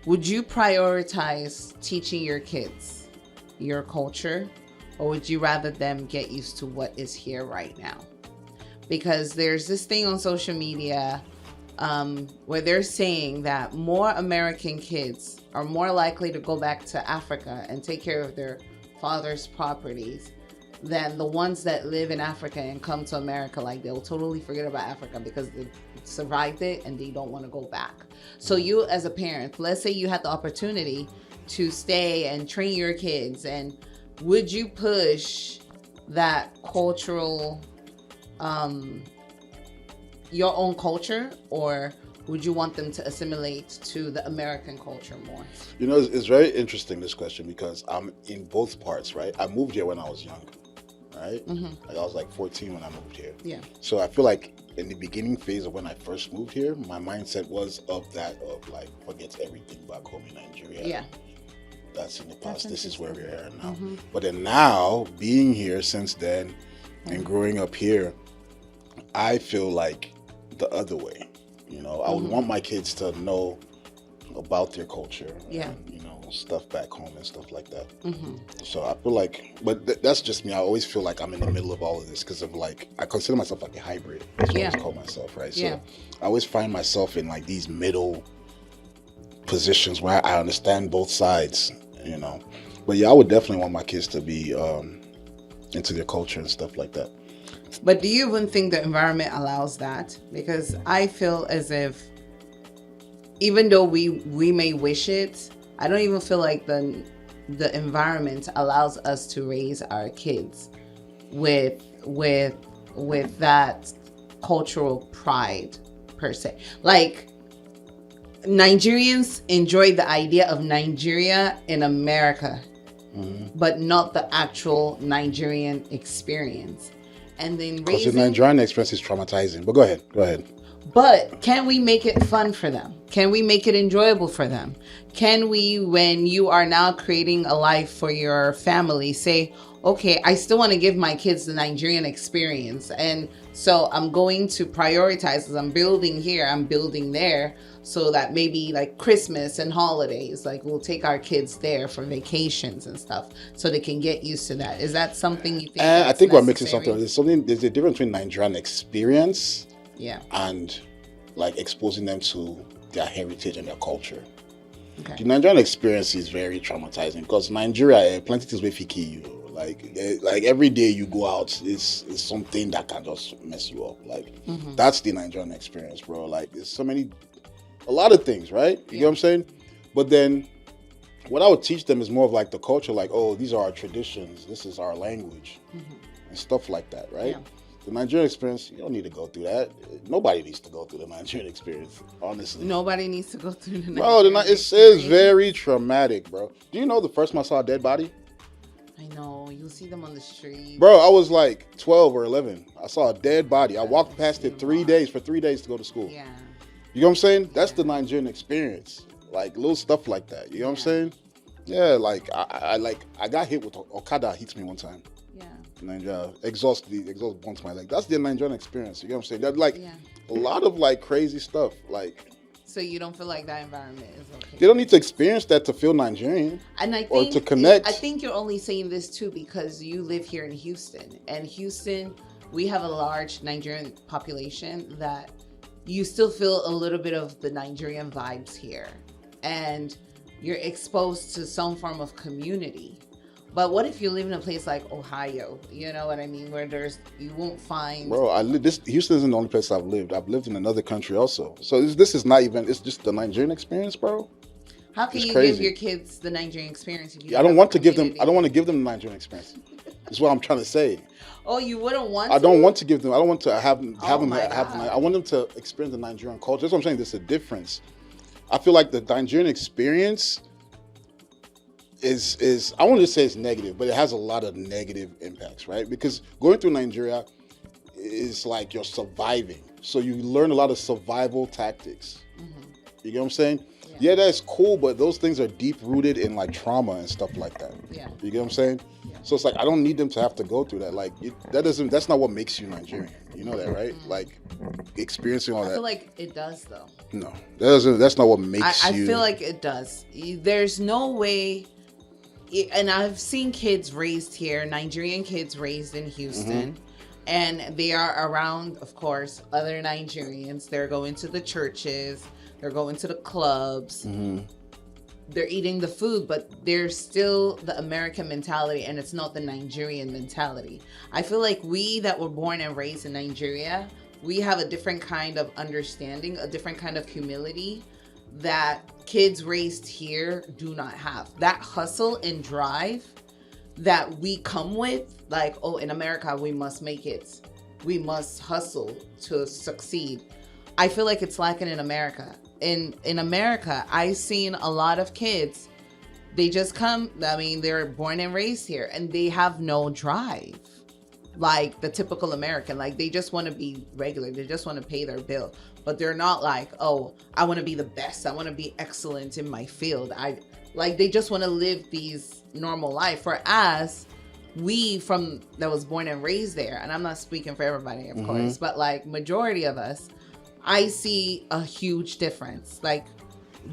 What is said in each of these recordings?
would you prioritize teaching your kids your culture, or would you rather them get used to what is here right now? Because there's this thing on social media where they're saying that more American kids are more likely to go back to Africa and take care of their father's properties than the ones that live in Africa and come to America. Like, they'll totally forget about Africa because they survived it and they don't want to go back. So you, as a parent, let's say you had the opportunity to stay and train your kids, and would you push that cultural, your own culture, or would you want them to assimilate to the American culture more? You know, it's very interesting, this question, because I'm in both parts, right? I moved here when I was young, right? Like, I was like 14 when I moved here. Yeah. So I feel like in the beginning phase of when I first moved here, my mindset was of like, forget everything back home in Nigeria. Yeah. That's in the past. This is where we're at now. But then now, being here since then and growing up here, I feel like the other way. You know, I would want my kids to know about their culture, and, you know, stuff back home and stuff like that. So I feel like, but that's just me. I always feel like I'm in the middle of all of this because of, like, I consider myself like a hybrid. That's what I always call myself, right? So I always find myself in like these middle positions where I understand both sides, you know. But yeah, I would definitely want my kids to be into their culture and stuff like that. But do you even think the environment allows that? Because I feel as if, even though we may wish it, I don't even feel like the environment allows us to raise our kids with that cultural pride per se. Like, Nigerians enjoy the idea of Nigeria in America, but not the actual Nigerian experience. And then because the Nigerian experience is traumatizing. But go ahead. But can we make it fun for them? Can we make it enjoyable for them? Can we, when you are now creating a life for your family, say, okay, I still want to give my kids the Nigerian experience. And so I'm going to prioritize, as I'm building here, I'm building there, so that maybe like Christmas and holidays, like, we'll take our kids there for vacations and stuff so they can get used to that. Is that something you think? I think we're mixing something. There's a difference between Nigerian experience and like exposing them to their heritage and their culture. Okay. The Nigerian experience is very traumatizing because Nigeria, plenty things will kill you. Like every day you go out, is something that can just mess you up. Like that's the Nigerian experience, bro. Like, there's a lot of things, right? You get what I'm saying? But then what I would teach them is more of like the culture, like, oh, these are our traditions, this is our language, and stuff like that, right? Yeah. The Nigerian experience, you don't need to go through that. Nobody needs to go through the Nigerian experience, honestly. Nobody needs to go through the Nigerian experience. Bro, it is very traumatic, bro. Do you know the first time I saw a dead body? I know. You'll see them on the street. Bro, I was like 12 or 11. I saw a dead body. I walked past it 3 days for 3 days to go to school. Yeah. You know what I'm saying? That's the Nigerian experience. Like, little stuff like that. You know what I'm saying? Yeah, like, I got hit with Okada hits me one time. Yeah. Nigeria. Exhaust burnt my leg. That's the Nigerian experience. You know what I'm saying? That, like, a lot of, like, crazy stuff. Like, so you don't feel like that environment is okay? They don't need to experience that to feel Nigerian, and I think, or to connect. I think you're only saying this too because you live here in Houston. And Houston, we have a large Nigerian population that you still feel a little bit of the Nigerian vibes here. And you're exposed to some form of community. But what if you live in a place like Ohio? You know what I mean? Where you won't find... Bro, Houston isn't the only place I've lived. I've lived in another country also. So this is not even, it's just the Nigerian experience, bro. How can you give your kids the Nigerian experience? If you I don't want to give them the Nigerian experience. That's what I'm trying to say. Oh, you wouldn't want to? I don't want to give them, I don't want to have them, I want them to experience the Nigerian culture. That's what I'm saying. There's a difference. I feel like the Nigerian experience is I want to say it's negative, but it has a lot of negative impacts, right? Because going through Nigeria is like you're surviving. So you learn a lot of survival tactics. You get what I'm saying? Yeah. Yeah, that's cool, but those things are deep rooted in like trauma and stuff like that. Yeah. You get what I'm saying? Yeah. So it's like I don't need them to have to go through that. Like that's not what makes you Nigerian. You know that, right? Like experiencing all that. I feel like it does though. No, that's not what makes you. I feel like it does. There's no way. And I've seen kids raised here, Nigerian kids raised in Houston, and they are around, of course, other Nigerians. They're going to the churches, they're going to the clubs, they're eating the food, but there's still the American mentality, and it's not the Nigerian mentality. I feel like we that were born and raised in Nigeria, we have a different kind of understanding, a different kind of humility that kids raised here do not have. That hustle and drive that we come with, like, oh, in America, we must make it. We must hustle to succeed. I feel like it's lacking in America. In America, I've seen a lot of kids, they just come, I mean, they're born and raised here, and they have no drive. Like the typical American, like they just want to be regular. They just want to pay their bill. But they're not like, oh, I want to be the best. I want to be excellent in my field. They just want to live these normal life. Whereas we that was born and raised there, and I'm not speaking for everybody, of course, but like majority of us, I see a huge difference. Like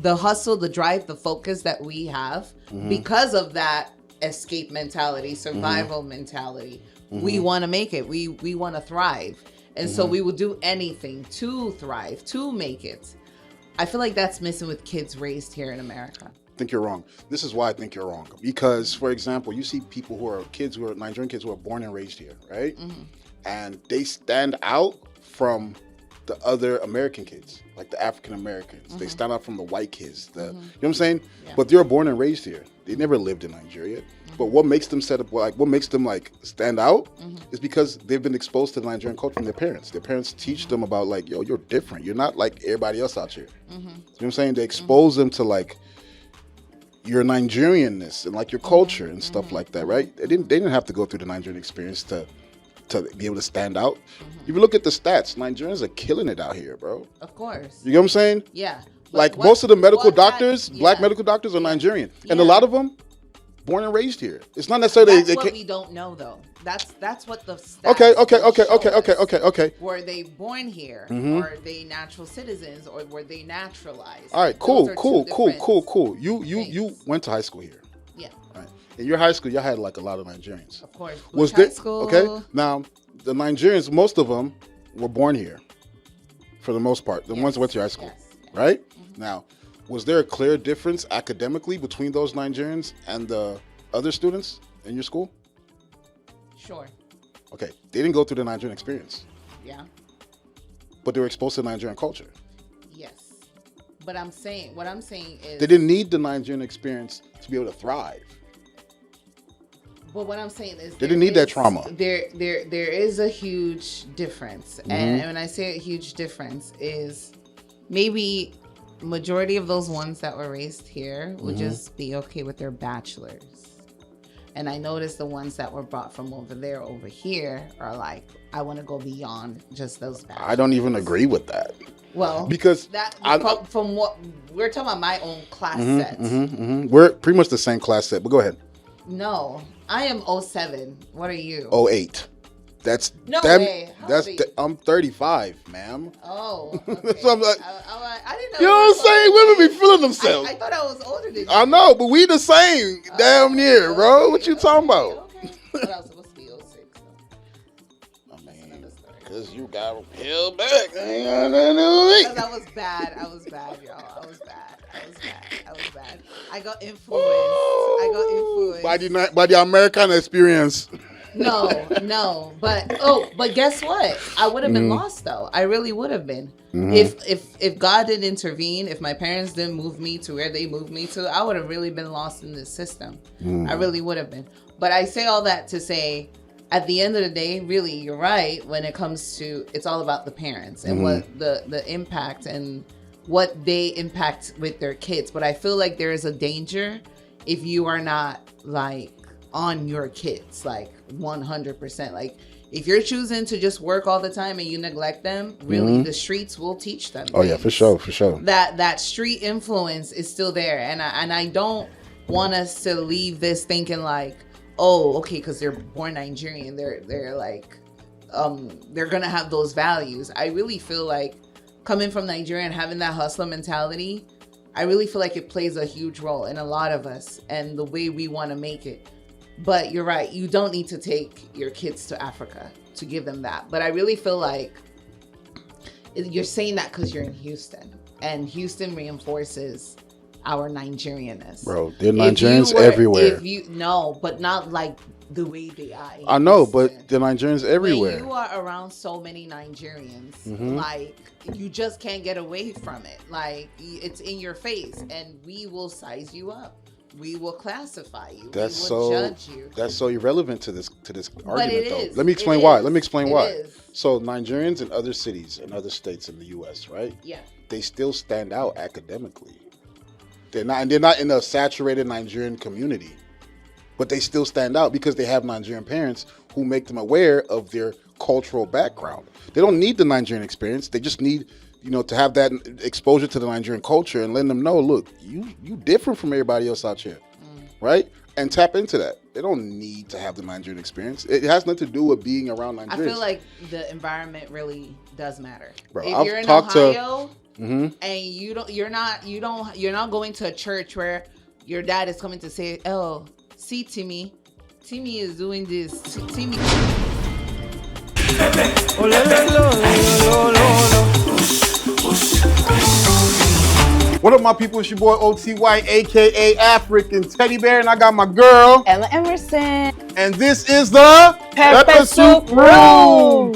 the hustle, the drive, the focus that we have because of that escape mentality, survival mentality. We want to make it. We want to thrive. And so we will do anything to thrive, to make it. I feel like that's missing with kids raised here in America. I think you're wrong. This is why I think you're wrong. Because, for example, you see people Nigerian kids who are born and raised here, right? And they stand out from the other American kids, like the African Americans. They stand out from the white kids. You know what I'm saying? Yeah. But they're born and raised here. They never lived in Nigeria. But what makes them stand out is because they've been exposed to the Nigerian culture from their parents. Their parents teach them about like, yo, you're different. You're not like everybody else out here. You know what I'm saying? They expose them to like your Nigerianness and like your culture and stuff like that, right? They didn't have to go through the Nigerian experience to be able to stand out. If you look at the stats, Nigerians are killing it out here, bro. Of course. You know what I'm saying? Yeah. Like most of the medical doctors, black medical doctors are Nigerian. And a lot of them born and raised here. It's not necessarily that's what we don't know though. That's what the stats Okay. Were they born here? Or are they natural citizens, or were they naturalized? All right, cool. You went to high school here. Yeah. Right. In your high school, y'all had like a lot of Nigerians. Of course. Was there high school? Okay. Now, the Nigerians, most of them were born here, for the most part. The ones who went to your high school, right? Now, was there a clear difference academically between those Nigerians and the other students in your school? Sure. Okay. They didn't go through the Nigerian experience. Yeah. But they were exposed to Nigerian culture. Yes. But what I'm saying is they didn't need the Nigerian experience to be able to thrive. But what I'm saying is they didn't need that trauma. There is a huge difference. And when I say a huge difference is maybe majority of those ones that were raised here would just be okay with their bachelor's. And I noticed the ones that were brought from over here are like, I want to go beyond just those bachelor's. I don't even agree with that. Well, because from what we're talking about, my own class set. We're pretty much the same class set, but go ahead. No, I am 07. What are you? 08. That's no way. I'm 35, ma'am. Oh, okay. So I'm like, I didn't know. You know what I'm saying? Women be feeling themselves. I thought I was older than you. I know, but we the same damn near, bro. What you talking about? Okay. But I was supposed to be 06. So. I mean, because you got held back. Because I was bad, y'all. I was bad. I got influenced. By the American experience. No. But guess what? I would have been lost though. I really would have been. If God didn't intervene, if my parents didn't move me to where they moved me to, I would have really been lost in this system. I really would have been. But I say all that to say, at the end of the day, really, you're right. When it comes to, it's all about the parents and what the impact and what they impact with their kids. But I feel like there is a danger if you are not like on your kids, like 100%. Like If you're choosing to just work all the time and you neglect them, really, the streets will teach them. Oh, yeah, for sure. That street influence is still there. And I don't want us to leave this thinking like, oh, okay, because they're born Nigerian, they're like, they're going to have those values. I really feel like coming from Nigeria and having that hustler mentality, I really feel like it plays a huge role in a lot of us and the way we want to make it. But you're right. You don't need to take your kids to Africa to give them that. But I really feel like you're saying that because you're in Houston. And Houston reinforces our Nigerianness. Bro, they're Nigerians everywhere. No, but not like the way they are. I know, but they're Nigerians everywhere. When you are around so many Nigerians, like, you just can't get away from it. Like, it's in your face. And we will size you up. We will classify you. We will judge you. That's so irrelevant to this argument, though. Let me explain why. So Nigerians in other cities and other states in the U.S., right? Yeah. They still stand out academically. They're not in a saturated Nigerian community, but they still stand out because they have Nigerian parents who make them aware of their cultural background. They don't need the Nigerian experience. They just need, to have that exposure to the Nigerian culture and letting them know, look, you different from everybody else out here, right? And tap into that. They don't need to have the Nigerian experience. It has nothing to do with being around Nigerians. I feel like the environment really does matter. Bro, if you're in Ohio and you're not going to a church where your dad is coming to say, oh, see Timmy is doing this. Timmy. What up, my people? It's your boy OTY, aka African Teddy Bear, and I got my girl Ella Emerson. And this is the Pepper Soup Room.